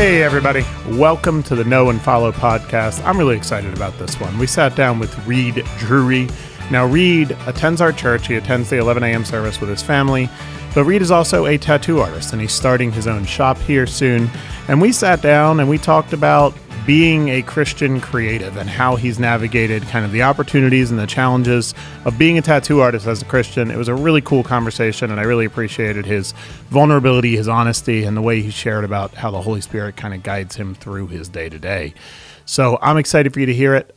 Hey everybody, welcome to the Know and Follow podcast. I'm really excited about this one. We sat down with Reid Drury. Now Reid attends our church. He attends the 11 a.m. service with his family, but Reid is also a tattoo artist and he's starting his own shop here soon. And we sat down and we talked about being a Christian creative and how he's navigated kind of the opportunities and the challenges of being a tattoo artist as a Christian. It was a really cool conversation, and I really appreciated his vulnerability, his honesty, and the way he shared about how the Holy Spirit kind of guides him through his day-to-day. So I'm excited for you to hear it.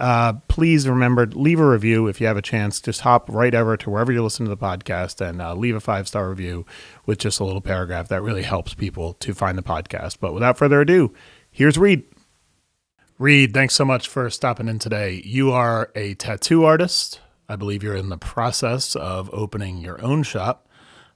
Please remember, leave a review if you have a chance. Just hop right over to wherever you're listening to the podcast and leave a 5-star review with just a little paragraph. That really helps people to find the podcast. But without further ado, here's Reid. Reid, thanks so much for stopping in today. You are a tattoo artist. I believe you're in the process of opening your own shop,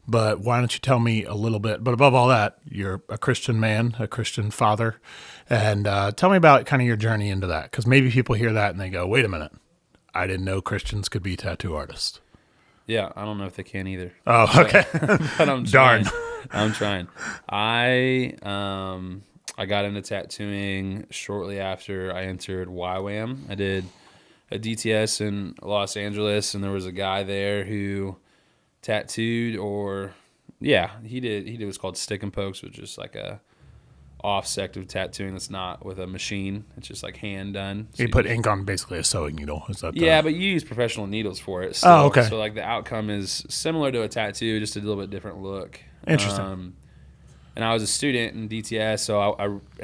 but why don't you tell me a little bit, but above all that, you're a Christian man, a Christian father, and tell me about kind of your journey into that, because maybe people hear that and they go, wait a minute, I didn't know Christians could be tattoo artists. Yeah, I don't know if they can either. Oh, okay. But I'm Darn. I'm trying. I got into tattooing shortly after I entered YWAM. I did a DTS in Los Angeles, and there was a guy there who tattooed, he did what's called stick and pokes, which is like a offset of tattooing that's not with a machine. It's just like hand done. So you put ink on basically a sewing needle. Is that but you use professional needles for it still. Oh, okay. So like the outcome is similar to a tattoo, just a little bit different look. Interesting. And I was a student in DTS, so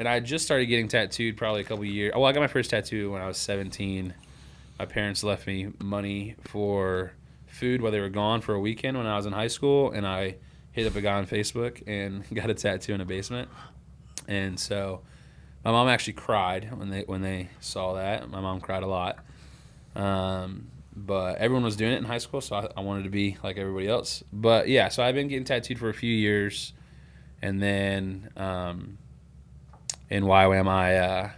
I just started getting tattooed probably a couple of years. Well, I got my first tattoo when I was 17. My parents left me money for food while they were gone for a weekend when I was in high school, and I hit up a guy on Facebook and got a tattoo in a basement. And so my mom actually cried when they saw that. My mom cried a lot. But everyone was doing it in high school, so I wanted to be like everybody else. But yeah, so I've been getting tattooed for a few years. And then in YWAM, I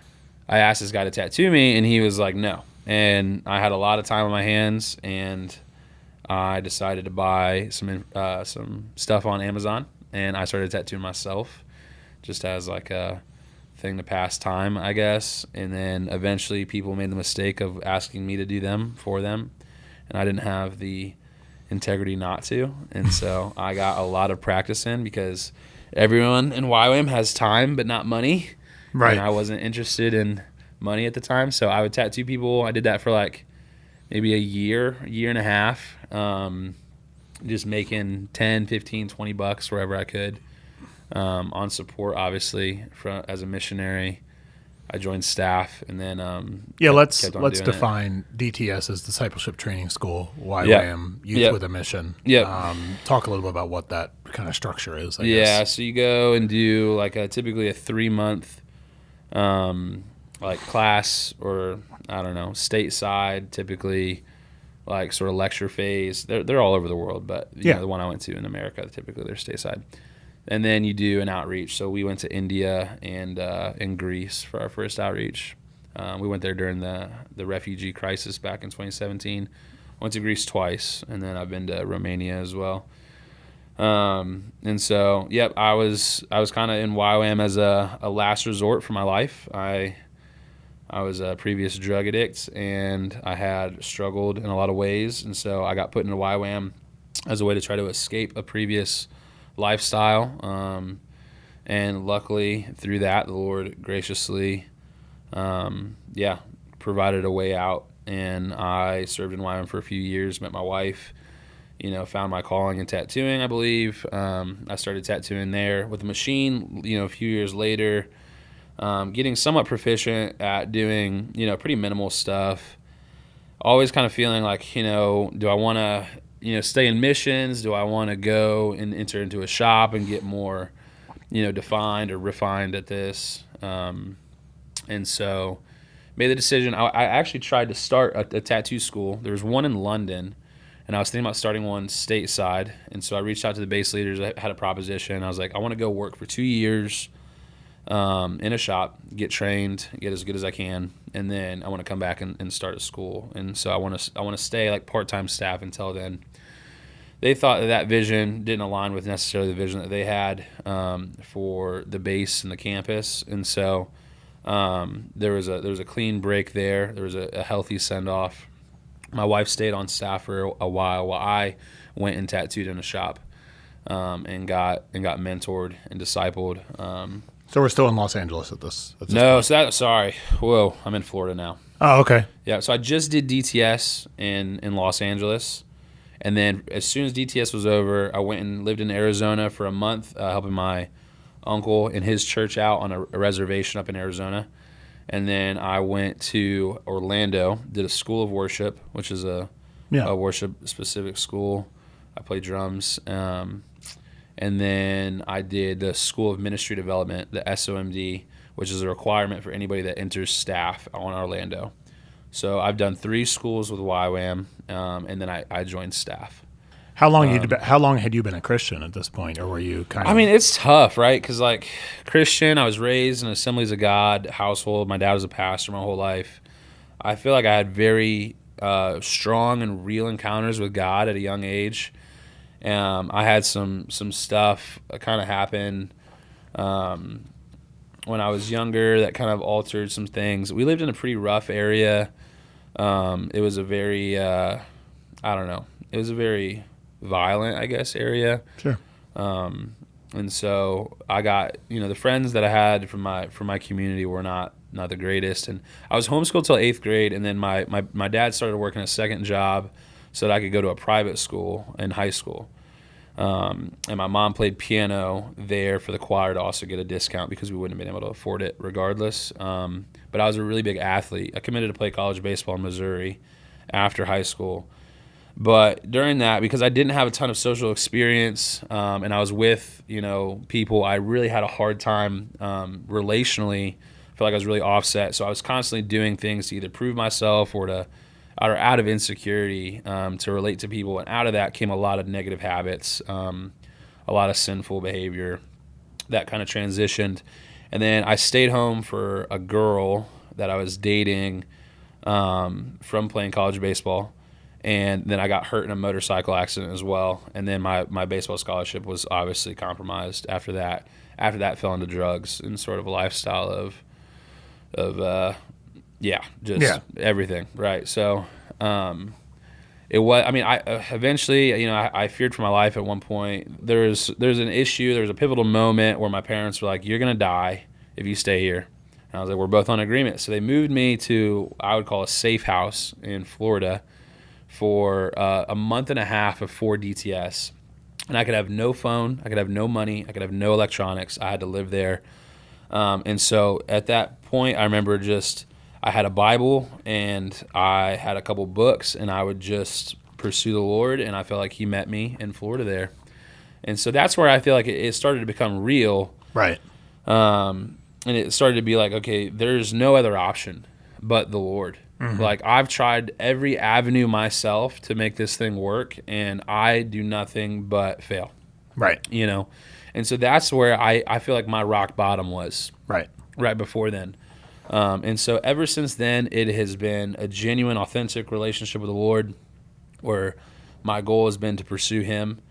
asked this guy to tattoo me, and he was like, no. And I had a lot of time on my hands, and I decided to buy some stuff on Amazon, and I started tattooing myself just as like a thing to pass time, I guess. And then eventually people made the mistake of asking me to do them for them, and I didn't have the integrity not to. And so I got a lot of practice in because everyone in YWAM has time but not money. Right. And I wasn't interested in money at the time, so I would tattoo people. I did that for like maybe a year and a half, just making 10, 15, 20 bucks wherever I could, on support, obviously, as a missionary. I joined staff, and then let's define DTS as Discipleship Training School, YWAM, Youth with a Mission. Talk a little bit about what that kind of structure is, I guess. So you go and do like typically a 3-month like class, or I don't know, stateside, typically like sort of lecture phase. They're all over the world, but you know, the one I went to in America, typically they're stateside. And then you do an outreach. So we went to India and in Greece for our first outreach. We went there during the refugee crisis back in 2017. Went to Greece twice, and then I've been to Romania as well. And so, I was kind of in YWAM as a last resort for my life. I was a previous drug addict, and I had struggled in a lot of ways. And so I got put into YWAM as a way to try to escape a previous lifestyle, and luckily through that the Lord graciously provided a way out, and I served in YWAM for a few years, met my wife, found my calling in tattooing, I believe. I started tattooing there with a machine, a few years later, getting somewhat proficient at doing pretty minimal stuff, always kind of feeling like, do I want to stay in missions? Do I want to go and enter into a shop and get more, defined or refined at this? And so made the decision. I actually tried to start a tattoo school. There was one in London, and I was thinking about starting one stateside. And so I reached out to the base leaders. I had a proposition. I was like, I want to go work for 2 years in a shop, get trained, get as good as I can, and then I want to come back and start a school. And so I want to stay like part-time staff until then. they thought that vision didn't align with necessarily the vision that they had for the base and the campus, and so there was a clean break there. There was a healthy send off. My wife stayed on staff for a while I went and tattooed in a shop and got mentored and discipled. So we're still in Los Angeles at this No, point. Whoa, I'm in Florida now. Oh, okay. Yeah, so I just did DTS in Los Angeles. And then as soon as DTS was over, I went and lived in Arizona for a month, helping my uncle and his church out on a reservation up in Arizona. And then I went to Orlando, did a school of worship, which is a worship-specific school. I played drums. And then I did the School of Ministry Development, the SOMD, which is a requirement for anybody that enters staff on Orlando. So I've done 3 schools with YWAM, and then I joined staff. How long had you been a Christian at this point, or were you kind of? I mean, it's tough, right? Because like Christian, I was raised in Assemblies of God household. My dad was a pastor my whole life. I feel like I had very strong and real encounters with God at a young age. I had some stuff kind of happen when I was younger that kind of altered some things. We lived in a pretty rough area. It was a very, it was a very violent, I guess, area. Sure. And so I got, the friends that I had from my community were not the greatest. And I was homeschooled till 8th grade, and then my dad started working a second job so that I could go to a private school in high school. And my mom played piano there for the choir to also get a discount because we wouldn't have been able to afford it regardless. But I was a really big athlete. I committed to play college baseball in Missouri after high school. But during that, because I didn't have a ton of social experience and I was with, people, I really had a hard time relationally. I feel like I was really offset. So I was constantly doing things to either prove myself or out of insecurity to relate to people. And out of that came a lot of negative habits, a lot of sinful behavior that kind of transitioned. And then I stayed home for a girl that I was dating from playing college baseball. And then I got hurt in a motorcycle accident as well. And then my baseball scholarship was obviously compromised after that. After that, fell into drugs and sort of a lifestyle of everything, right? So it was. I mean, I eventually, I feared for my life at one point. There's an issue. There's a pivotal moment where my parents were like, "You're gonna die if you stay here." And I was like, "We're both on agreement." So they moved me to I would call a safe house in Florida for a month and a half before DTS. And I could have no phone, I could have no money, I could have no electronics. I had to live there. And so at that point, I remember I had a Bible and I had a couple books, and I would just pursue the Lord, and I felt like He met me in Florida there. And so that's where I feel like it started to become real. Right. And it started to be like, okay, there's no other option but the Lord. Mm-hmm. Like, I've tried every avenue myself to make this thing work, and I do nothing but fail. Right. And so that's where I feel like my rock bottom was. Right before then. And so ever since then, it has been a genuine, authentic relationship with the Lord where my goal has been to pursue Him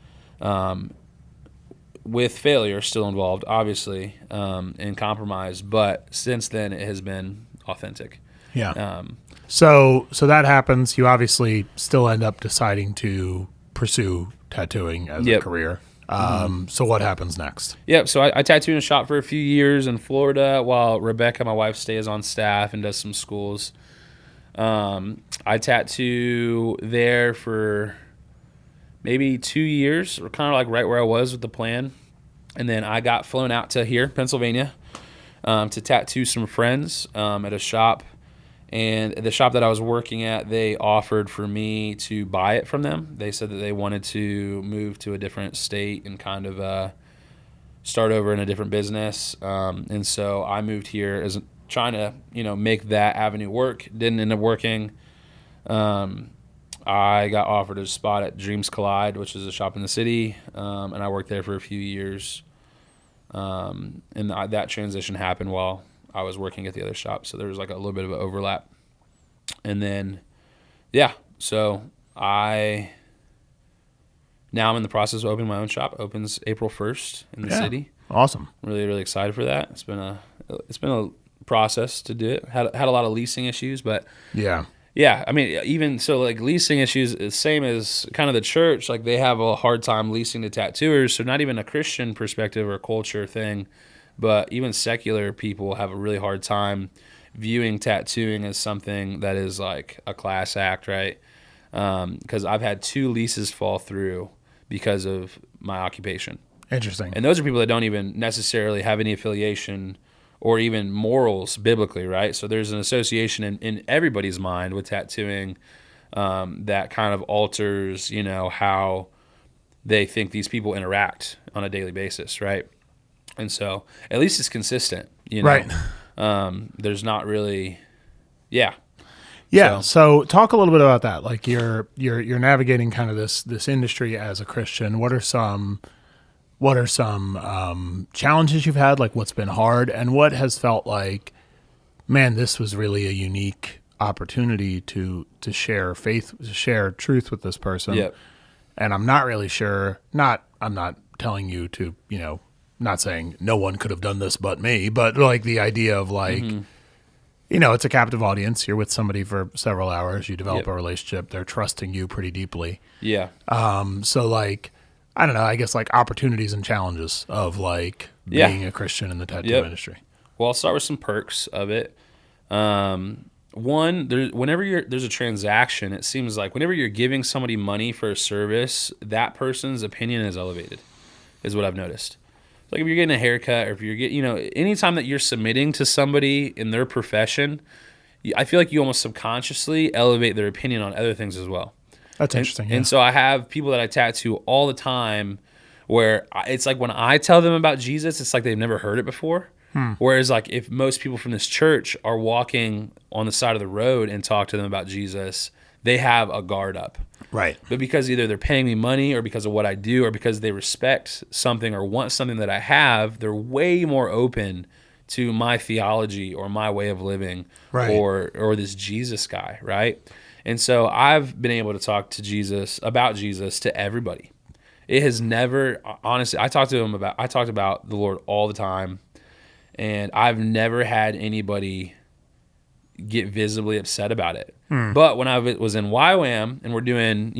with failure still involved, obviously, and compromise. But since then, it has been authentic. Yeah. So that happens. You obviously still end up deciding to pursue tattooing as a career. So what happens next? Yep. So I tattooed in a shop for a few years in Florida while Rebecca, my wife, stays on staff and does some schools. I tattoo there for maybe 2 years, or kind of like right where I was with the plan. And then I got flown out to here, Pennsylvania, to tattoo some friends at a shop. And the shop that I was working at, they offered for me to buy it from them. They said that they wanted to move to a different state and kind of start over in a different business. And so I moved here as trying to, make that avenue work. Didn't end up working. I got offered a spot at Dreams Collide, which is a shop in the city, and I worked there for a few years. And that transition happened while I was working at the other shop, so there was like a little bit of an overlap. And then, so I now I'm in the process of opening my own shop. Opens April 1st in the city. Awesome. Really, really excited for that. It's been a process to do it. Had a lot of leasing issues, but yeah, I mean, even so, like leasing issues is same as kind of the church. Like they have a hard time leasing to tattooers. So not even a Christian perspective or culture thing, but even secular people have a really hard time viewing tattooing as something that is like a class act, right? Because I've had 2 leases fall through because of my occupation. Interesting. And those are people that don't even necessarily have any affiliation or even morals biblically, right? So there's an association in everybody's mind with tattooing that kind of alters, how they think these people interact on a daily basis, right? And so at least it's consistent, Right. There's not really, yeah. Yeah. So talk a little bit about that. Like you're navigating kind of this industry as a Christian. What are some challenges you've had? Like what's been hard, and what has felt like, man, this was really a unique opportunity to share faith, to share truth with this person. Yep. And I'm not really sure. I'm not telling you to, not saying no one could have done this but me, but like the idea of like, it's a captive audience. You're with somebody for several hours. You develop a relationship. They're trusting you pretty deeply. Yeah. So like, I don't know, I guess like opportunities and challenges of like being a Christian in the tattoo industry. Well, I'll start with some perks of it. One, whenever there's a transaction, it seems like whenever you're giving somebody money for a service, that person's opinion is elevated, is what I've noticed. Like if you're getting a haircut or if you're getting, anytime that you're submitting to somebody in their profession, I feel like you almost subconsciously elevate their opinion on other things as well. That's interesting. And so I have people that I tattoo all the time where it's like when I tell them about Jesus, it's like they've never heard it before. Whereas like if most people from this church are walking on the side of the road and talk to them about Jesus, they have a guard up. Right. But because either they're paying me money or because of what I do or because they respect something or want something that I have, they're way more open to my theology or my way of living or this Jesus guy, right? And so I've been able to talk to Jesus, about Jesus, to everybody. It has never, honestly, I talked about the Lord all the time, and I've never had anybody get visibly upset about it. But when I was in YWAM and we're doing,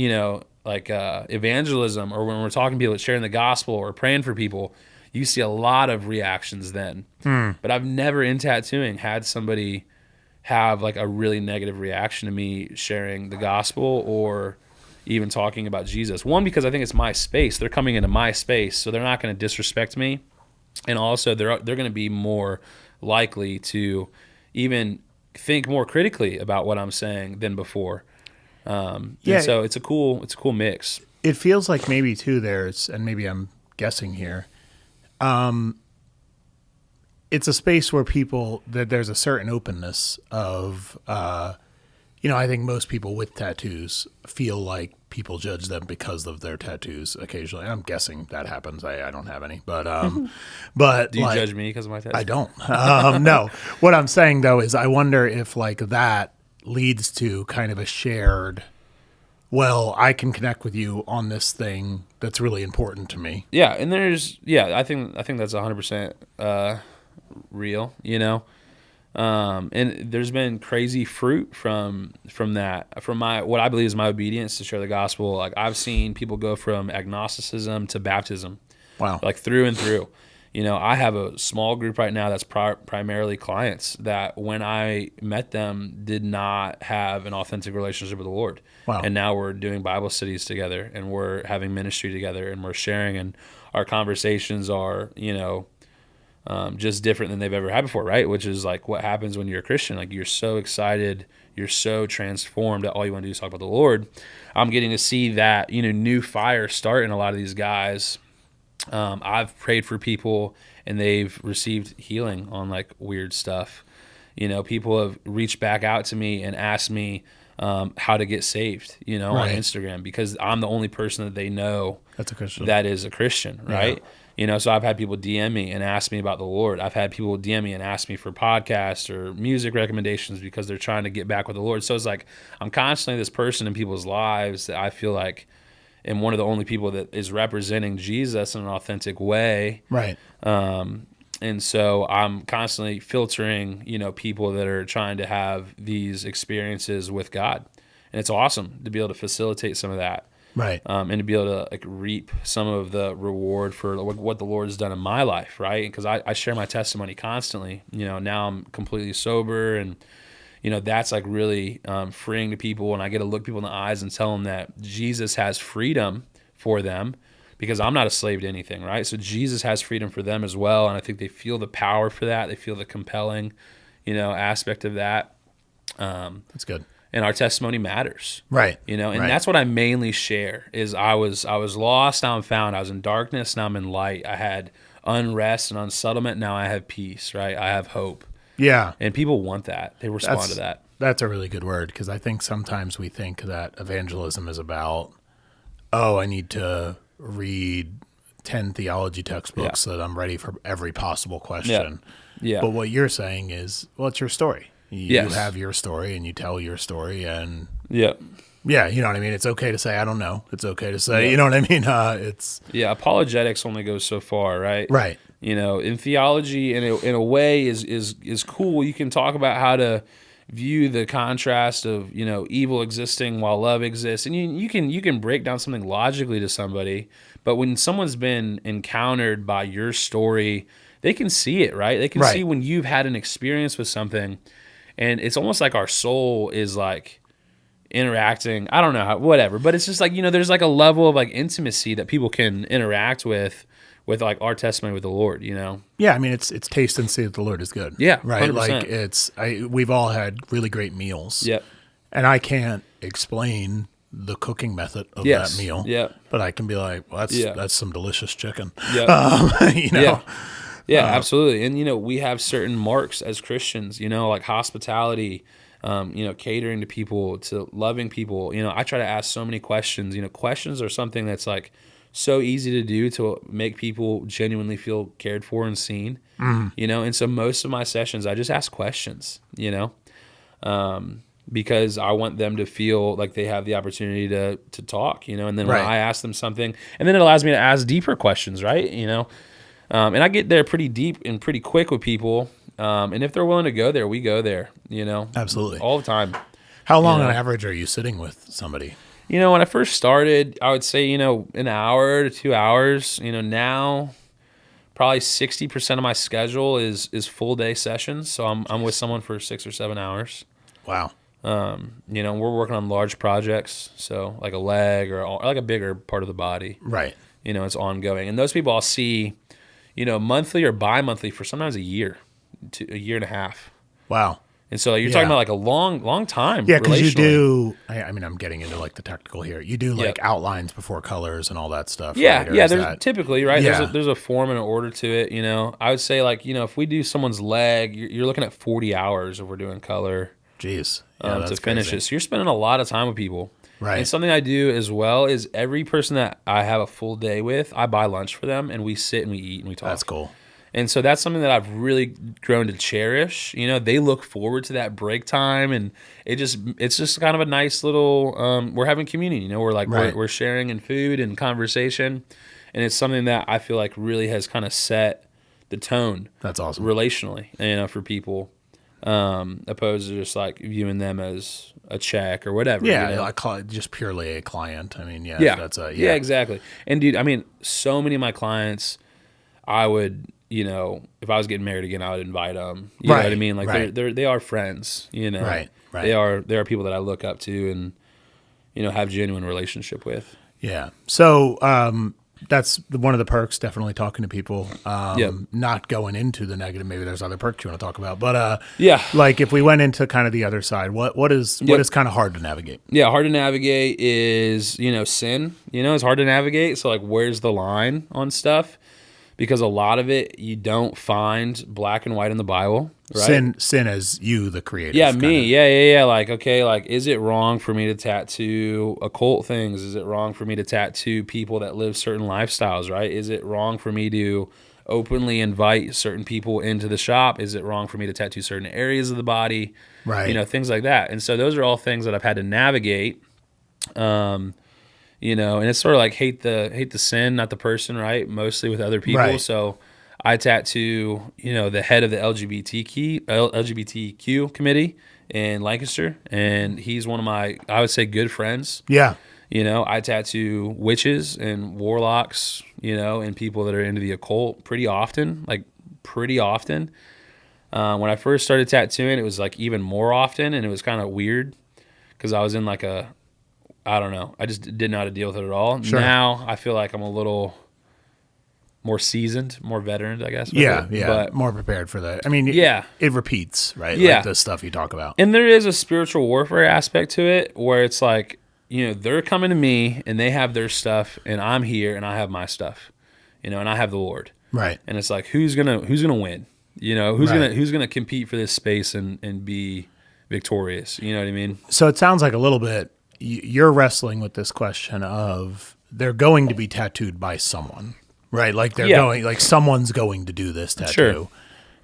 evangelism, or when we're talking to people, sharing the gospel or praying for people, you see a lot of reactions then. But I've never in tattooing had somebody have like a really negative reaction to me sharing the gospel or even talking about Jesus. One, because I think it's my space. They're coming into my space, so they're not going to disrespect me. And also they're going to be more likely to even think more critically about what I'm saying than before. And so it's a cool mix. It feels like maybe too and maybe I'm guessing here, it's a space where there's a certain openness of, I think most people with tattoos feel like people judge them because of their tattoos occasionally. I'm guessing that happens. I don't have any, but Do you judge me because of my tattoos? I don't. No. What I'm saying though is I wonder if like that leads to kind of a shared, I can connect with you on this thing that's really important to me. Yeah. And I think that's 100% real, and there's been crazy fruit from that, from what I believe is my obedience to share the gospel. Like I've seen people go from agnosticism to baptism. Wow. Like through and through. I have a small group right now that's primarily clients that when I met them did not have an authentic relationship with the Lord. Wow. And now we're doing Bible studies together and we're having ministry together and we're sharing, and our conversations are, just different than they've ever had before, right? Which is like what happens when you're a Christian. Like you're so excited, you're so transformed that all you want to do is talk about the Lord. I'm getting to see that, new fire start in a lot of these guys. I've prayed for people and they've received healing on like weird stuff. People have reached back out to me and asked me how to get saved, on Instagram, because I'm the only person that they know that's a Christian. That is a Christian, right? Yeah. So I've had people DM me and ask me about the Lord. I've had people DM me and ask me for podcasts or music recommendations because they're trying to get back with the Lord. So it's like I'm constantly this person in people's lives that I feel like am one of the only people that is representing Jesus in an authentic way. Right. And so I'm constantly filtering, people that are trying to have these experiences with God. And it's awesome to be able to facilitate some of that. Right. And to be able to reap some of the reward for what the Lord has done in my life, right? Because I share my testimony constantly. Now I'm completely sober, and that's like really freeing to people, and I get to look people in the eyes and tell them that Jesus has freedom for them, because I'm not a slave to anything, right? So Jesus has freedom for them as well, and I think they feel the power for that. They feel the compelling, aspect of that. That's good. And our testimony matters, right? And right. that's what I mainly share. Is I was lost, now I'm found. I was in darkness, now I'm in light. I had unrest and unsettlement, now I have peace, right? I have hope. Yeah, and people want that. They respond to that. That's a really good word, because I think sometimes we think that evangelism is about, I need to read 10 theology textbooks so that I'm ready for every possible question. Yeah. But what you're saying is, well, it's your story. You have your story, and you tell your story, and yeah, you know what I mean? It's okay to say, I don't know. It's okay to say, you know what I mean? Apologetics only goes so far, right? Right. In theology, in a way, is cool. You can talk about how to view the contrast of, evil existing while love exists. And you can break down something logically to somebody, but when someone's been encountered by your story, they can see it, right? They can see when you've had an experience with something. And it's almost like our soul is like interacting. I don't know how, whatever, but it's just like, there's like a level of like intimacy that people can interact with like our testimony with the Lord, Yeah, I mean, it's taste and see that the Lord is good. Yeah, right. 100%. Like we've all had really great meals. Yep. And I can't explain the cooking method of that meal. Yeah. But I can be like, well, that's some delicious chicken. Yeah. Yeah, absolutely. And, we have certain marks as Christians, like hospitality, catering to people, to loving people. I try to ask so many questions. Questions are something that's like so easy to do to make people genuinely feel cared for and seen, And so most of my sessions, I just ask questions, because I want them to feel like they have the opportunity to talk, And then when I ask them something, and then it allows me to ask deeper questions, right? And I get there pretty deep and pretty quick with people. And if they're willing to go there, we go there, Absolutely. All the time. How long on average are you sitting with somebody? When I first started, I would say, an hour to 2 hours. Now probably 60% of my schedule is full day sessions. So I'm with someone for 6 or 7 hours. Wow. We're working on large projects. So like a leg or like a bigger part of the body. Right. It's ongoing. And those people I'll see, monthly or bi-monthly for sometimes a year to a year and a half. Wow. And so you're talking about like a long time. Yeah, because you do, I mean, I'm getting into like the technical here. You do like outlines before colors and all that stuff. Yeah, right? There's typically, right? Yeah. There's a form and an order to it, I would say like, if we do someone's leg, you're looking at 40 hours if we're doing color. Jeez. To finish it. So you're spending a lot of time with people. Right. And something I do as well is every person that I have a full day with, I buy lunch for them and we sit and we eat and we talk. That's cool. And so that's something that I've really grown to cherish. They look forward to that break time, and it's just kind of a nice little. We're having community. We're like we're sharing in food and conversation, and it's something that I feel like really has kind of set the tone. That's awesome. Relationally, for people, opposed to just like viewing them as a check or whatever. Yeah, just purely a client. I mean, that's exactly. And dude, I mean, so many of my clients, I would. If I was getting married again, I would invite them. You know what I mean? Like they are friends. Right. They are people that I look up to and have genuine relationship with. Yeah. So that's one of the perks. Definitely talking to people. Not going into the negative. Maybe there's other perks you want to talk about. But like if we went into kind of the other side, what is kind of hard to navigate? Yeah, hard to navigate is sin. It's hard to navigate. So like, where's the line on stuff? Because a lot of it you don't find black and white in the Bible, right? Sin as you, the creator. Yeah, me. Yeah. Like, okay, like, is it wrong for me to tattoo occult things? Is it wrong for me to tattoo people that live certain lifestyles, right? Is it wrong for me to openly invite certain people into the shop? Is it wrong for me to tattoo certain areas of the body? Right. Things like that. And so those are all things that I've had to navigate. And it's sort of like hate the sin, not the person, right? Mostly with other people. Right. So I tattoo, the head of the LGBTQ committee in Lancaster, and he's one of my, I would say, good friends. Yeah. I tattoo witches and warlocks, and people that are into the occult pretty often. When I first started tattooing, it was like even more often, and it was kind of weird because I was in like I don't know. I just didn't know how to deal with it at all. Sure. Now I feel like I'm a little more seasoned, more veteran, I guess. Yeah, But more prepared for that. I mean, yeah, it repeats, right? Yeah. Like the stuff you talk about. And there is a spiritual warfare aspect to it where it's like, they're coming to me and they have their stuff and I'm here and I have my stuff, and I have the Lord. Right. And it's like, who's gonna win? Who's gonna compete for this space and be victorious? You know what I mean? So it sounds like a little bit you're wrestling with this question of they're going to be tattooed by someone, right? Like they're going, like someone's going to do this tattoo. Sure.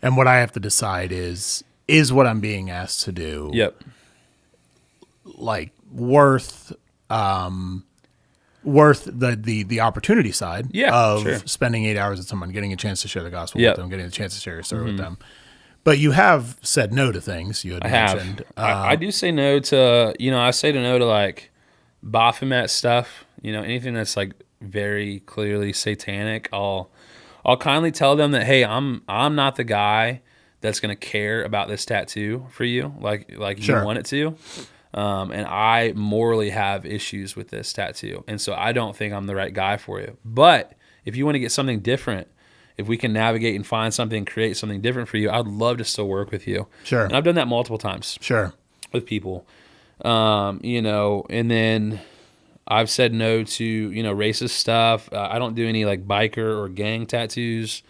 And what I have to decide is what I'm being asked to do Yep. like worth the opportunity side of spending 8 hours with someone, getting a chance to share the gospel with them, getting a chance to share your story with them. But you have said no to things you had mentioned. I do say no to, I say no to like Baphomet stuff, anything that's like very clearly satanic. I'll kindly tell them that, hey, I'm not the guy that's going to care about this tattoo for you like you want it to. And I morally have issues with this tattoo. And so I don't think I'm the right guy for you. But if you want to get something different, if we can navigate and find something, create something different for you, I'd love to still work with you. Sure. And I've done that multiple times. Sure. With people. And then I've said no to, racist stuff. I don't do any like biker or gang tattoos,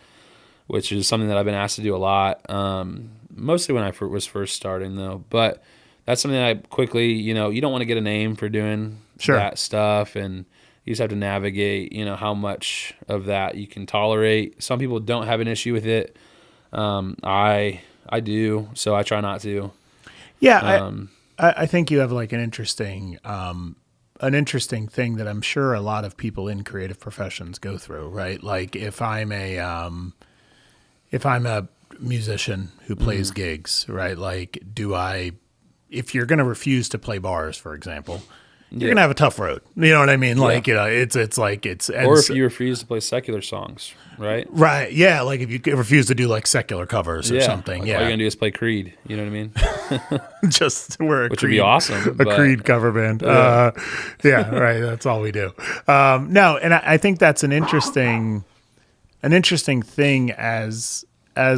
which is something that I've been asked to do a lot. Mostly when I was first starting though. But that's something that I quickly, you don't want to get a name for doing that stuff. And you just have to navigate, how much of that you can tolerate. Some people don't have an issue with it. I do, so I try not to. Yeah, I think you have like an interesting thing that I'm sure a lot of people in creative professions go through, right? Like if I'm a musician who plays gigs, right? Like if you're going to refuse to play bars, for example, you're going to have a tough road. You know what I mean? Like, it's like or if you refuse to play secular songs, right? Right. Yeah. Like if you refuse to do like secular covers or something. All you're going to do is play Creed. You know what I mean? Which would be awesome. Creed cover band. Yeah. Right. That's all we do. No. And I think that's an interesting thing as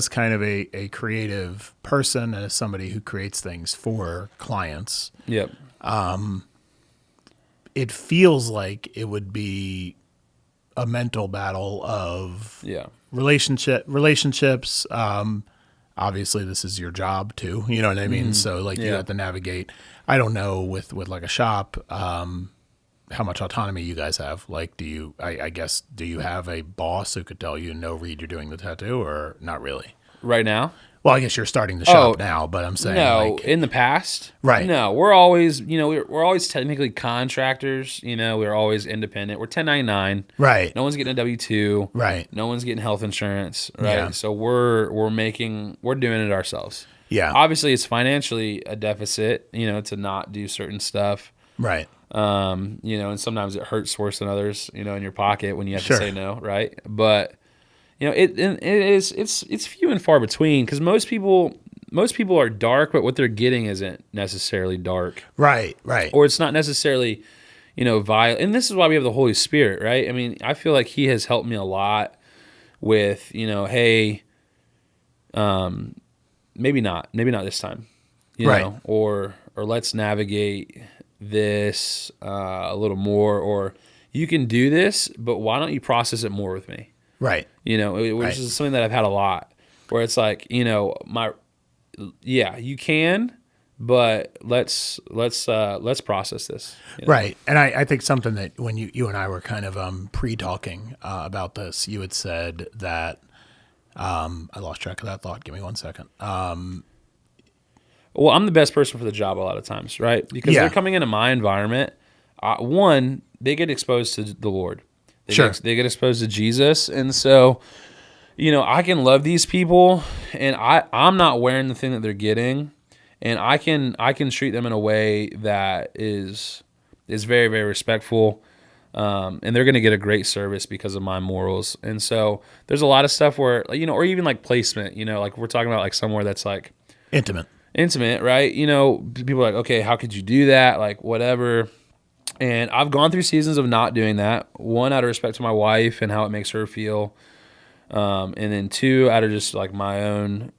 kind of a creative person and as somebody who creates things for clients. Yep. It feels like it would be a mental battle of relationships. Obviously this is your job too. You know what I mean? So like you have to navigate. I don't know with like a shop, how much autonomy you guys have. Like, do you have a boss who could tell you, no, Reid, you're doing the tattoo, or not really? Right now? Well, I guess you're starting the shop now, but I'm saying no. In the past, right? No, we're always, we're always technically contractors. We're always independent. We're 1099, right? No one's getting a W-2, right? No one's getting health insurance, right? Yeah. So we're doing it ourselves. Yeah. Obviously, it's financially a deficit, to not do certain stuff, right? And sometimes it hurts worse than others, in your pocket when you have to say no, right? But it's few and far between because most people are dark, but what they're getting isn't necessarily dark. Right. Or it's not necessarily, violent. And this is why we have the Holy Spirit, right? I mean, I feel like he has helped me a lot with, hey, maybe not this time, you know, or let's navigate this a little more, or you can do this, but why don't you process it more with me? Right. Which is something that I've had a lot where it's like, you can, but let's process this. Right. And I think something that when you and I were kind of pre-talking about this, you had said that I lost track of that thought. Give me 1 second. Well, I'm the best person for the job a lot of times, right? Because they're coming into my environment. One, they get exposed to the Lord. Sure. They get exposed to Jesus. And so, I can love these people, and I'm not wearing the thing that they're getting, and I can treat them in a way that is very, very respectful, and they're going to get a great service because of my morals. And so there's a lot of stuff where, or even like placement, like we're talking about like somewhere that's like intimate, right? People are like, okay, how could you do that? Like whatever. And I've gone through seasons of not doing that. One, out of respect to my wife and how it makes her feel. And then two, out of just like my own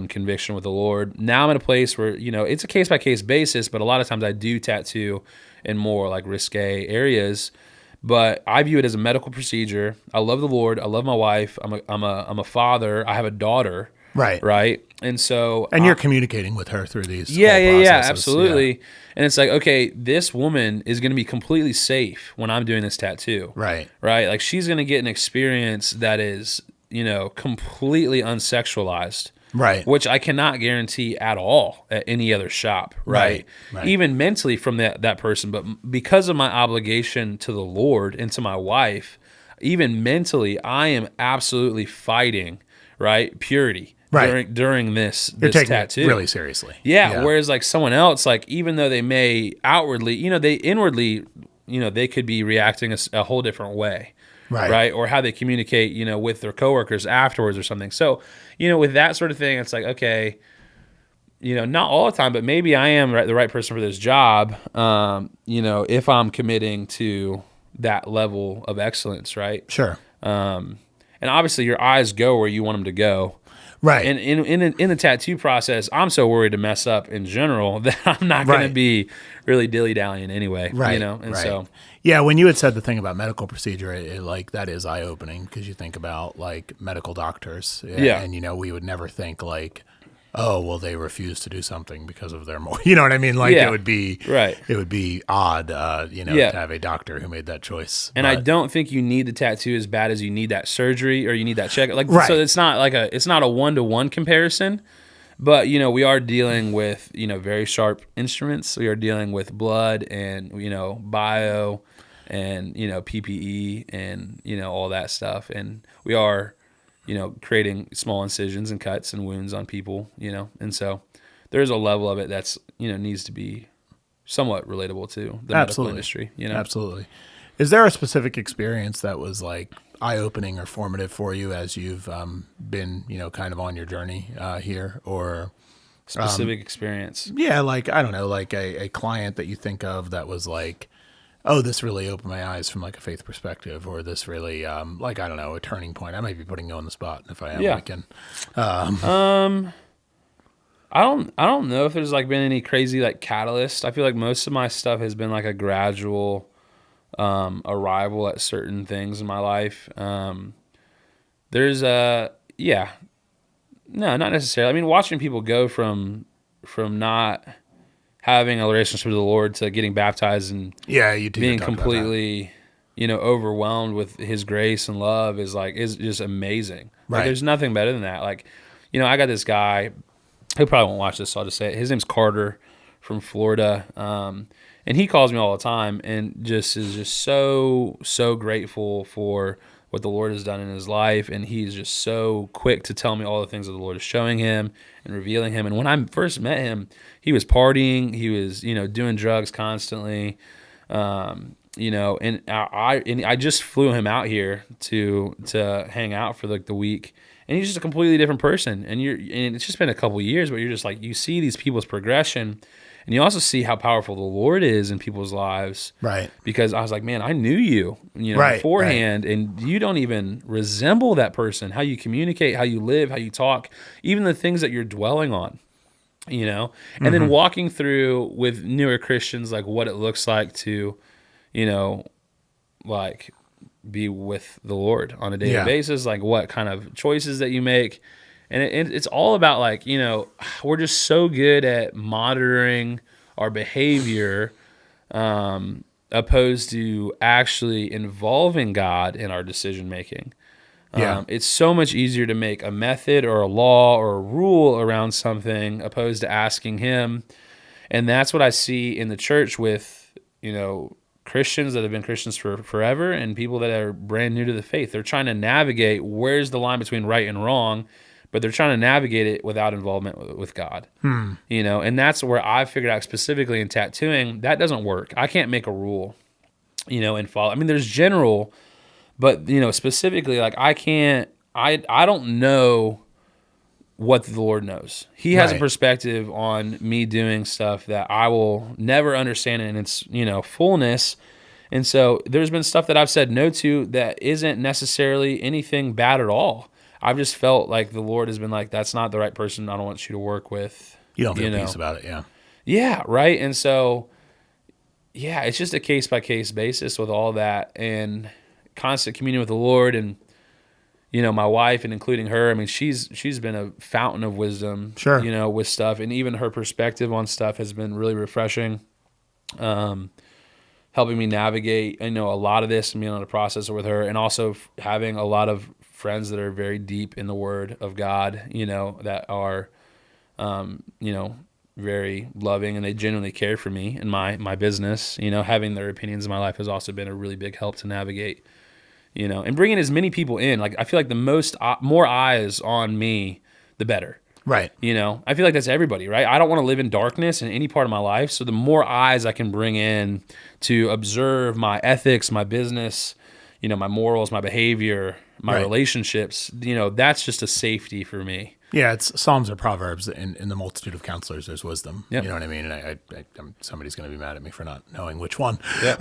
conviction with the Lord. Now I'm in a place where, it's a case-by-case basis, but a lot of times I do tattoo in more like risque areas. But I view it as a medical procedure. I love the Lord. I love my wife. I'm a father. I have a daughter. Right. And so, and you're communicating with her through these. Yeah, absolutely. Yeah. And it's like, okay, this woman is going to be completely safe when I'm doing this tattoo. Right. Like she's going to get an experience that is, completely unsexualized. Right. Which I cannot guarantee at all at any other shop. Right. Even mentally from that person. But because of my obligation to the Lord and to my wife, even mentally, I am absolutely fighting, purity. During this taking tattoo, it really seriously. Yeah. Whereas like someone else, like even though they may outwardly, they inwardly, they could be reacting a whole different way, right? Or how they communicate, with their coworkers afterwards or something. So, with that sort of thing, it's like, okay, not all the time, but maybe I am the right person for this job. If I'm committing to that level of excellence, right? Sure. And obviously, your eyes go where you want them to go. Right. And in the tattoo process, I'm so worried to mess up in general that I'm not going to be really dilly-dallying anyway. Right. So. Yeah, when you had said the thing about medical procedure, it like that is eye-opening because you think about like medical doctors. Yeah. And, we would never think like, oh, well, they refuse to do something because of their more, you know what I mean? Like it would be odd, to have a doctor who made that choice. And I don't think you need the tattoo as bad as you need that surgery or you need that check. So it's not it's not a 1-to-1 comparison, but we are dealing with, very sharp instruments. We are dealing with blood and, bio and, PPE and, all that stuff. And we are, creating small incisions and cuts and wounds on people, and so there's a level of it that's, needs to be somewhat relatable to the medical industry, Absolutely. Is there a specific experience that was like eye-opening or formative for you as you've been, kind of on your journey here, or specific experience? Yeah. Like, I don't know, like a client that you think of that was like, oh, this really opened my eyes from like a faith perspective, or this really, like, I don't know, a turning point. I might be putting you on the spot if I am. Yeah. I can. I don't know if there's like been any crazy like catalyst. I feel like most of my stuff has been like a gradual arrival at certain things in my life. There's no, not necessarily. I mean, watching people go from not having a relationship with the Lord to getting baptized and being completely, overwhelmed with His grace and love is just amazing. Right. Like, there's nothing better than that. Like, I got this guy who probably won't watch this, so I'll just say it. His name's Carter from Florida, and he calls me all the time and just is just so grateful for what the Lord has done in his life, and he's just so quick to tell me all the things that the Lord is showing him and revealing him. And when I first met him, he was partying, he was doing drugs constantly, and I just flew him out here to hang out for like the week, and he's just a completely different person. And it's just been a couple of years, but you're just like, you see these people's progression. And you also see how powerful the Lord is in people's lives. Right. Because I was like, man, I knew you, beforehand, and you don't even resemble that person. How you communicate, how you live, how you talk, even the things that you're dwelling on, And then walking through with newer Christians, like what it looks like to, like be with the Lord on a daily basis, like what kind of choices that you make. And it's all about like, we're just so good at monitoring our behavior opposed to actually involving God in our decision making. It's so much easier to make a method or a law or a rule around something opposed to asking Him. And that's what I see in the church with, Christians that have been Christians for forever and people that are brand new to the faith. They're trying to navigate where's the line between right and wrong, but they're trying to navigate it without involvement with God. And that's where I figured out specifically in tattooing, that doesn't work. I can't make a rule, and follow. I mean, there's general, but, specifically, like I don't know what the Lord knows. He has a perspective on me doing stuff that I will never understand in its, fullness. And so there's been stuff that I've said no to that isn't necessarily anything bad at all. I've just felt like the Lord has been like, that's not the right person I don't want you to work with. You don't feel peace about it, yeah. Yeah, right? And so, it's just a case-by-case basis with all that and constant communion with the Lord and, my wife and including her, I mean, she's been a fountain of wisdom, sure. With stuff. And even her perspective on stuff has been really refreshing, helping me navigate, a lot of this and being on the process with her. And also having a lot of friends that are very deep in the Word of God, that are, very loving and they genuinely care for me and my business. Having their opinions in my life has also been a really big help to navigate. And bringing as many people in. Like, I feel like more eyes on me, the better. Right. I feel like that's everybody, right? I don't want to live in darkness in any part of my life. So the more eyes I can bring in to observe my ethics, my business, my morals, my behavior, my relationships, that's just a safety for me. Yeah, it's Psalms or Proverbs. In the multitude of counselors, there's wisdom. Yep. You know what I mean? And somebody's going to be mad at me for not knowing which one. Yep.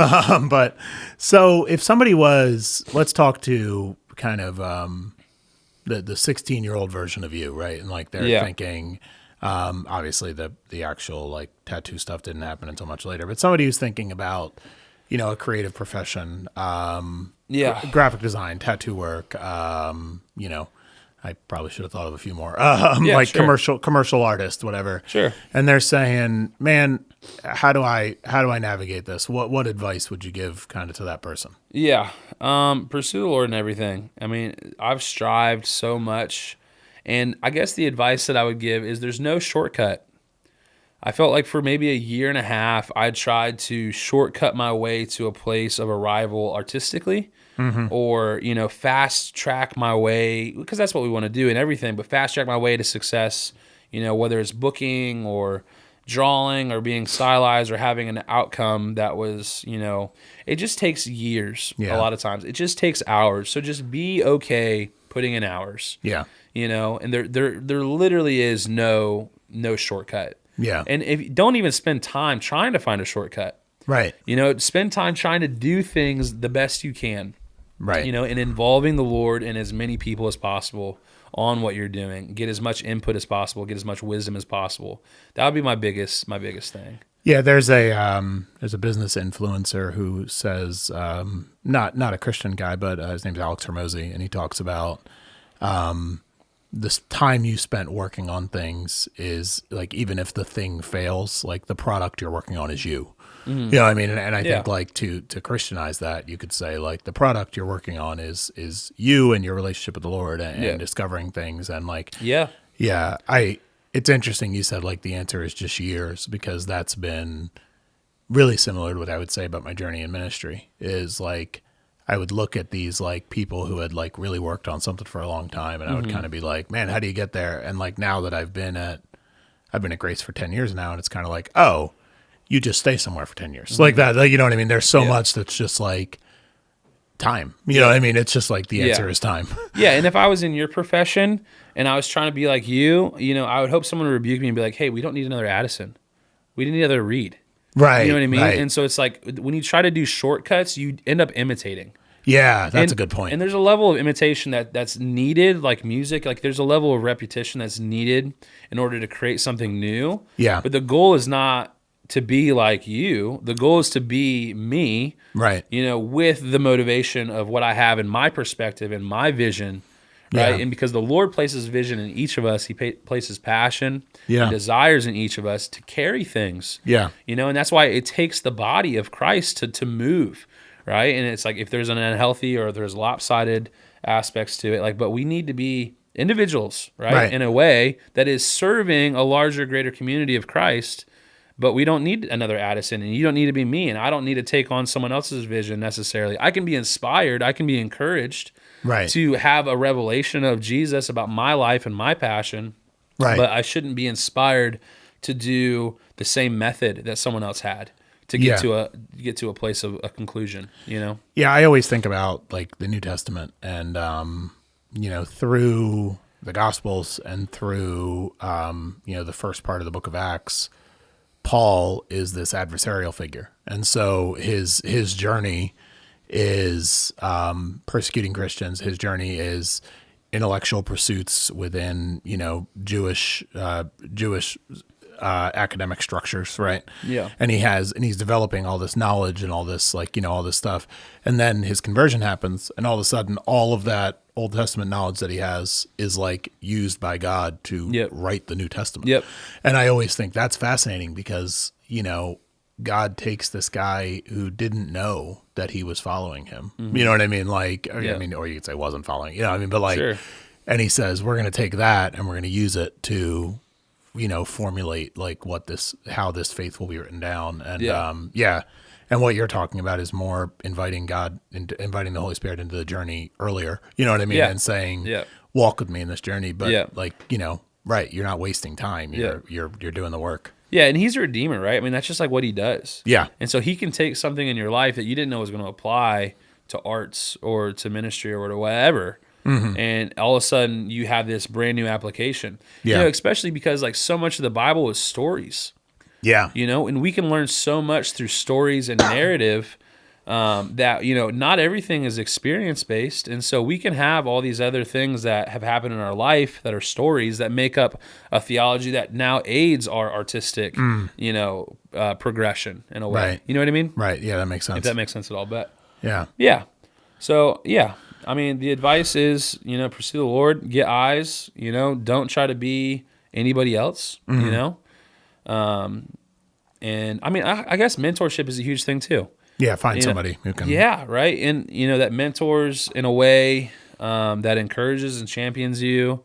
But so if somebody let's talk to kind of the 16-year-old version of you, right? And like they're thinking, obviously the actual like tattoo stuff didn't happen until much later. But somebody who's thinking about, a creative profession, graphic design, tattoo work, I probably should have thought of a few more, commercial artist, whatever. Sure. And they're saying, man, how do I navigate this? What advice would you give kind of to that person? Yeah. Pursue the Lord in everything. I mean, I've strived so much, and I guess the advice that I would give is there's no shortcut. I felt like for maybe a year and a half, I tried to shortcut my way to a place of arrival artistically. Or, fast track my way, because that's what we want to do in everything, but fast track my way to success, whether it's booking or drawing or being stylized or having an outcome that was, it just takes years a lot of times. It just takes hours. So just be okay putting in hours. Yeah. And there literally is no shortcut. Yeah. And if don't even spend time trying to find a shortcut. Right. Spend time trying to do things the best you can. Right. And involving the Lord and as many people as possible on what you're doing. Get as much input as possible. Get as much wisdom as possible. That would be my biggest thing. Yeah, there's a business influencer who says, not a Christian guy, but his name's Alex Hermosi, and he talks about this time you spent working on things is like, even if the thing fails, like the product you're working on is you. You know what I mean? And I think like to Christianize that, you could say like the product you're working on is you and your relationship with the Lord and discovering things and like, it's interesting. You said like the answer is just years, because that's been really similar to what I would say about my journey in ministry is like, I would look at these like people who had like really worked on something for a long time. And I would kind of be like, man, how do you get there? And like, now that I've been at Grace for 10 years now, and it's kind of like, oh, you just stay somewhere for 10 years like that. Like, you know what I mean? There's so much that's just like time, you know what I mean? It's just like the answer is time. Yeah. And if I was in your profession and I was trying to be like you, I would hope someone would rebuke me and be like, hey, we don't need another Addison. We need another Reid. Right. You know what I mean? Right. And so it's like when you try to do shortcuts, you end up imitating. Yeah, that's a good point. And there's a level of imitation that's needed, like music. Like there's a level of repetition that's needed in order to create something new. Yeah. But the goal is not to be like you. The goal is to be me. Right. With the motivation of what I have in my perspective and my vision. Right. Yeah. And because the Lord places vision in each of us, He places passion and desires in each of us to carry things. Yeah. And that's why it takes the body of Christ to move. Right. And it's like if there's an unhealthy or there's lopsided aspects to it, like, but we need to be individuals, right? In a way that is serving a larger, greater community of Christ, But we don't need another Addison, and you don't need to be me, and I don't need to take on someone else's vision necessarily. I can be inspired. I can be encouraged to have a revelation of Jesus about my life and my passion. Right. But I shouldn't be inspired to do the same method that someone else had to get to a place of a conclusion, you know? Yeah, I always think about like the New Testament and you know, through the Gospels and through you know, the first part of the book of Acts, Paul is this adversarial figure. And so his journey is persecuting Christians. His journey is intellectual pursuits within, you know, Jewish academic structures, right? Yeah. And he's developing all this knowledge and all this, like, you know, all this stuff. And then his conversion happens, and all of a sudden all of that Old Testament knowledge that he has is like used by God to write the New Testament. Yep. And I always think that's fascinating because, you know, God takes this guy who didn't know that he was following him. Mm-hmm. You know what I mean? Like, I mean, or you could say wasn't following, you know what I mean? But like, and he says, we're going to take that and we're going to use it to, you know, formulate like how this faith will be written down. And and what you're talking about is more inviting God, inviting the Holy Spirit into the journey earlier. You know what I mean? And saying, walk with me in this journey. But like, you know, you're not wasting time. You're doing the work. Yeah, and he's a redeemer, right? I mean, that's just like what he does. Yeah. And so he can take something in your life that you didn't know was going to apply to arts or to ministry or to whatever. Mm-hmm. And all of a sudden you have this brand new application. Yeah. You know, especially because like so much of the Bible is stories. Yeah. You know, and we can learn so much through stories and narrative that, you know, not everything is experience based. And so we can have all these other things that have happened in our life that are stories that make up a theology that now aids our artistic, you know, progression in a way. Right. You know what I mean? Right. Yeah, that makes sense. If that makes sense at all, but yeah. So, I mean, the advice is, you know, pursue the Lord, get eyes, you know, don't try to be anybody else, you know? And I mean, I guess mentorship is a huge thing too. Yeah, find somebody who can. Yeah, right. And, you know, that mentors in a way that encourages and champions you.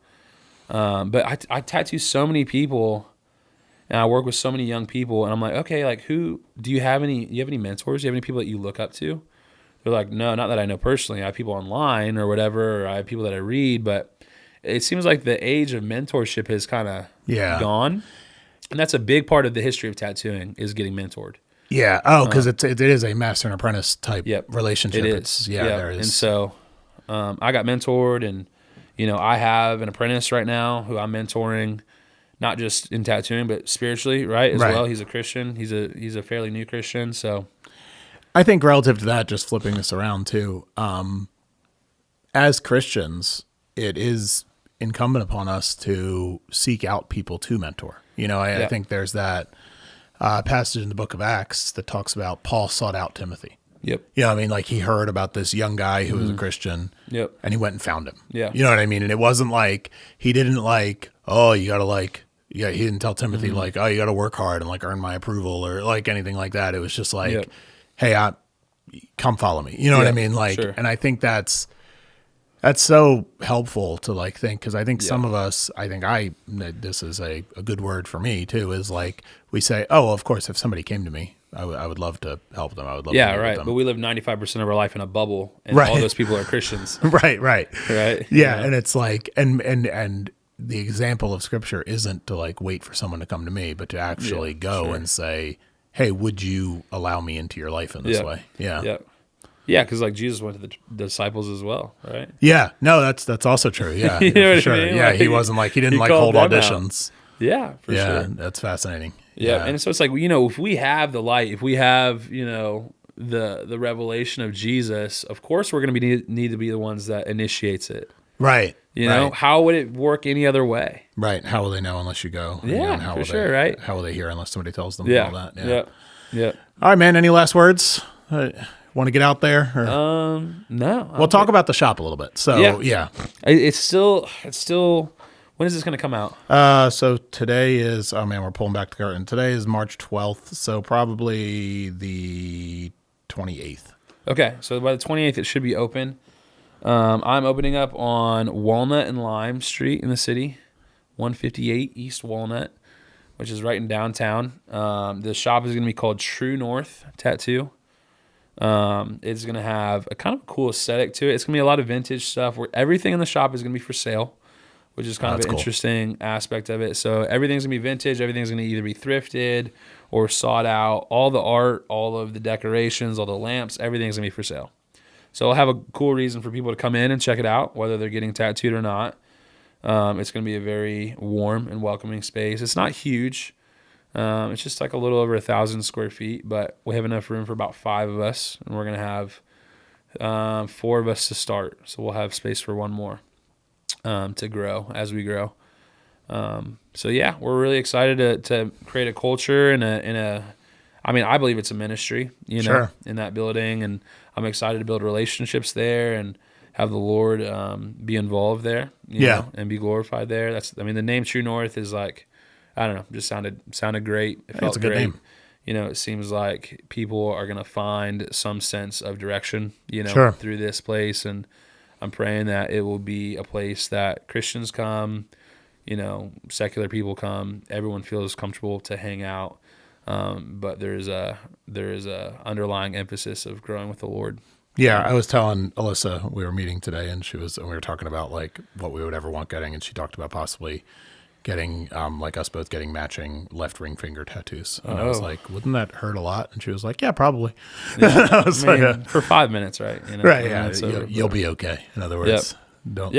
But I tattoo so many people, and I work with so many young people, and I'm like, okay, like do you have any mentors? Do you have any people that you look up to? They're like, no, not that I know personally. I have people online or whatever, or I have people that I read, but it seems like the age of mentorship has kind of gone. And that's a big part of the history of tattooing is getting mentored. Yeah. Oh, because it is a master and apprentice type relationship. It is. There is. And so I got mentored, and, you know, I have an apprentice right now who I'm mentoring, not just in tattooing, but spiritually, right, as well. He's a Christian. He's a fairly new Christian. So I think relative to that, just flipping this around too, as Christians, it is incumbent upon us to seek out people to mentor. You know, I think there's that passage in the book of Acts that talks about Paul sought out Timothy. Yep. You know what I mean? Like he heard about this young guy who was a Christian. Yep. And he went and found him. Yeah. You know what I mean? And it wasn't like, he didn't like, oh, you got to like, he didn't tell Timothy like, oh, you got to work hard and like earn my approval or like anything like that. It was just like, hey, come follow me. You know what I mean? Like, and I think that's so helpful to like think, because I think some of us, this is a good word for me too, is like we say, oh, well, of course, if somebody came to me, I would love to help them. I would love to help them. But we live 95% of our life in a bubble, and all those people are Christians. Right. Yeah, and it's like, and the example of Scripture isn't to like wait for someone to come to me, but to actually go and say, hey, would you allow me into your life in this way? Yeah, because like Jesus went to the disciples as well, right? Yeah, no, that's also true. Yeah, you know for what I mean? Yeah, like, he wasn't like, he didn't like hold auditions. Yeah, for sure. Yeah, that's fascinating. Yeah, and so it's like, you know, if we have the light, if we have, you know, the revelation of Jesus, of course we're going to need to be the ones that initiates it. Right. You know, how would it work any other way? Right. How will they know unless you go? Yeah, for sure, right? How will they hear unless somebody tells them all that? Yeah. All right, man, any last words? Want to get out there? Or? No. We'll talk about the shop a little bit. So, yeah. It's still, when is this going to come out? So today is, oh man, we're pulling back the curtain. Today is March 12th, so probably the 28th. Okay, so by the 28th, it should be open. I'm opening up on Walnut and Lime Street in the city, 158 East Walnut. which is right in downtown. The shop is going to be called True North Tattoo. It's going to have a kind of cool aesthetic to it. It's going to be a lot of vintage stuff where everything in the shop is going to be for sale, which is kind of an interesting aspect of it. So everything's going to be vintage. Everything's going to either be thrifted or sought out. All the art, all of the decorations, all the lamps, everything's going to be for sale. So I'll have a cool reason for people to come in and check it out, whether they're getting tattooed or not. It's going to be a very warm and welcoming space. It's not huge. It's just like a little over 1,000 square feet, but we have enough room for about 5 of us, and we're going to have 4 of us to start. So we'll have space for 1 more to grow as we grow. So yeah, we're really excited to create a culture I mean, I believe it's a ministry, Sure. in that building, and I'm excited to build relationships there and have the Lord be involved there, you know, and be glorified there. The name True North is like, I don't know, just sounded great. It felt it's a good great. name. It seems like people are going to find some sense of direction, Sure. through this place, and I'm praying that it will be a place that Christians come, secular people come, everyone feels comfortable to hang out. But there is a underlying emphasis of growing with the Lord. Yeah, I was telling Alyssa, we were meeting today, and we were talking about like what we would ever want getting, and she talked about possibly getting like us both getting matching left ring finger tattoos. And I was like, wouldn't that hurt a lot? And she was like, yeah, probably. Yeah. I was for 5 minutes, right? Right, yeah, you'll be okay. In other words, don't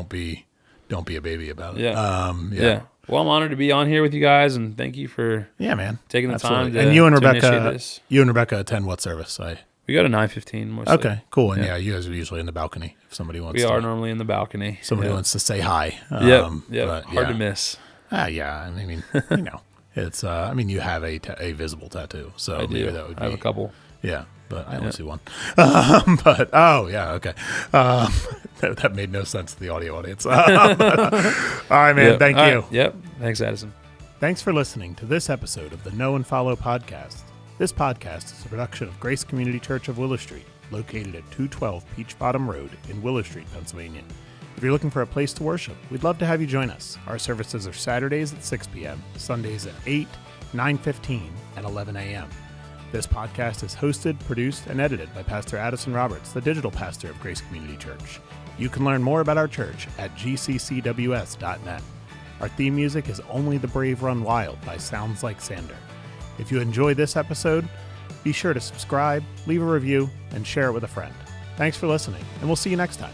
be a baby about it. Yeah. Well, I'm honored to be on here with you guys, and thank you for taking the time to, and you and initiate Rebecca, this. attend what service? We go to 9:15 mostly. Okay, cool. And you guys are usually in the balcony if somebody wants. We are normally in the balcony. Somebody wants to say hi. But hard to miss. Yeah. I mean, it's. You have a visible tattoo, so I do. Maybe that would be. I have a couple. Yeah, but I only see one. But okay. That made no sense to the audio audience. All right, man. Thank you. Right. Yep. Thanks, Addison. Thanks for listening to this episode of the Know and Follow podcast. This podcast is a production of Grace Community Church of Willow Street, located at 212 Peach Bottom Road in Willow Street, Pennsylvania. If you're looking for a place to worship, we'd love to have you join us. Our services are Saturdays at 6 p.m., Sundays at 8, 9:15, and 11 a.m. This podcast is hosted, produced, and edited by Pastor Addison Roberts, the digital pastor of Grace Community Church. You can learn more about our church at gccws.net. Our theme music is Only the Brave Run Wild by Sounds Like Sander. If you enjoyed this episode, be sure to subscribe, leave a review, and share it with a friend. Thanks for listening, and we'll see you next time.